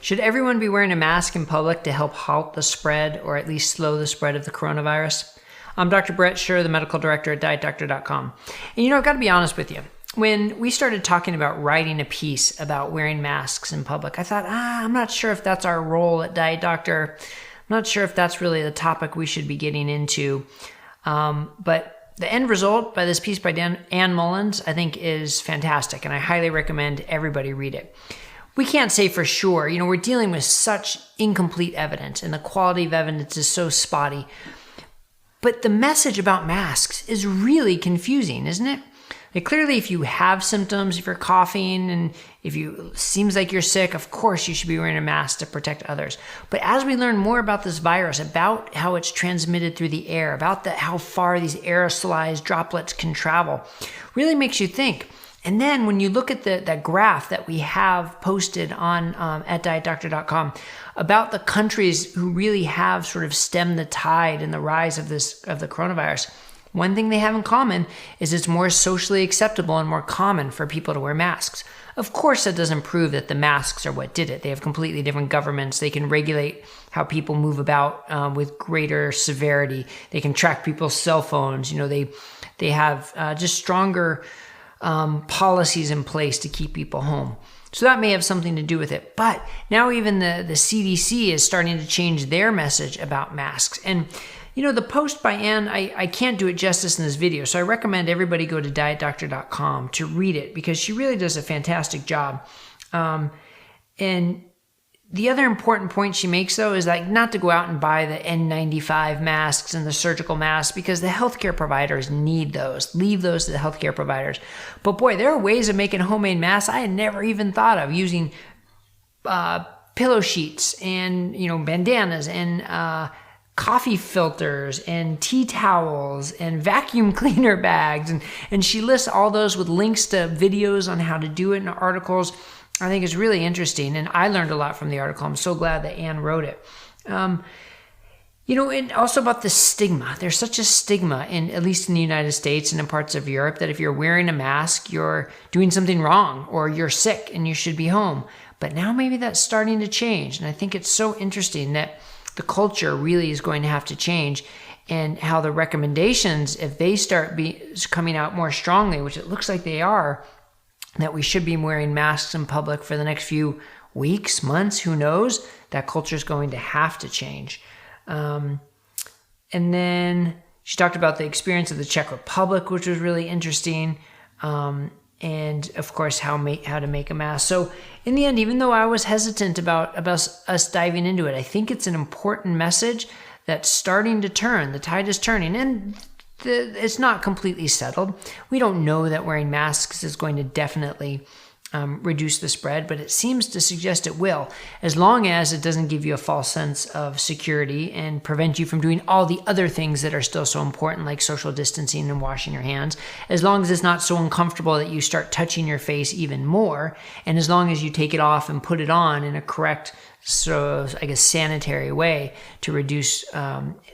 Should everyone be wearing a mask in public to help halt the spread, or at least slow the spread of the coronavirus? I'm Dr. Brett Scher, the medical director at DietDoctor.com. And I've got to be honest with you. When we started talking about writing a piece about wearing masks in public, I thought, I'm not sure if that's our role at Diet Doctor. I'm not sure if that's really the topic we should be getting into. But the end result by this piece by Ann Mullins, I think, is fantastic, and I highly recommend everybody read it. We can't say for sure. We're dealing with such incomplete evidence, and the quality of evidence is so spotty. But the message about masks is really confusing, isn't it? Clearly, if you have symptoms, if you're coughing, and if seems like you're sick, of course you should be wearing a mask to protect others. But as we learn more about this virus, about how it's transmitted through the air, about how far these aerosolized droplets can travel, really makes you think. And then when you look at that graph that we have posted on at DietDoctor.com about the countries who really have sort of stemmed the tide in the rise of the coronavirus, one thing they have in common is it's more socially acceptable and more common for people to wear masks. Of course, that doesn't prove that the masks are what did it. They have completely different governments. They can regulate how people move about with greater severity. They can track people's cell phones. They have just stronger policies in place to keep people home. So that may have something to do with it. But now even the CDC is starting to change their message about masks. And the post by Ann, I can't do it justice in this video, so I recommend everybody go to DietDoctor.com to read it, because she really does a fantastic job. And the other important point she makes, though, is not to go out and buy the N95 masks and the surgical masks, because the healthcare providers need those. Leave those to the healthcare providers. But boy, there are ways of making homemade masks I had never even thought of, using pillow sheets and bandanas and coffee filters and tea towels and vacuum cleaner bags. And she lists all those with links to videos on how to do it and articles. I think it's really interesting, and I learned a lot from the article. I'm so glad that Ann wrote it. And also about the stigma. There's such a stigma, at least in the United States and in parts of Europe, that if you're wearing a mask, you're doing something wrong, or you're sick and you should be home. But now maybe that's starting to change, and I think it's so interesting that the culture really is going to have to change, and how the recommendations, if they start coming out more strongly, which it looks like they are, that we should be wearing masks in public for the next few weeks, months, who knows, that culture is going to have to change. And then she talked about the experience of the Czech Republic, which was really interesting. And of course, how to make a mask. So in the end, even though I was hesitant about us diving into it, I think it's an important message that's starting to turn. The tide is turning, and it's not completely settled. We don't know that wearing masks is going to definitely reduce the spread, but it seems to suggest it will, as long as it doesn't give you a false sense of security and prevent you from doing all the other things that are still so important, like social distancing and washing your hands, as long as it's not so uncomfortable that you start touching your face even more, and as long as you take it off and put it on in a correct, sanitary way to reduce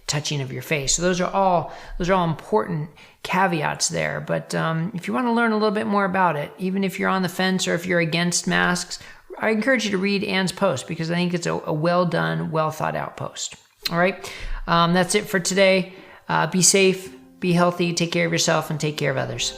touching of your face. So those are all important caveats there. But if you want to learn a little bit more about it, even if you're on the fence or if you're against masks, I encourage you to read Ann's post, because I think it's a well done, well thought out post. All right. That's it for today. Be safe, be healthy, take care of yourself, and take care of others.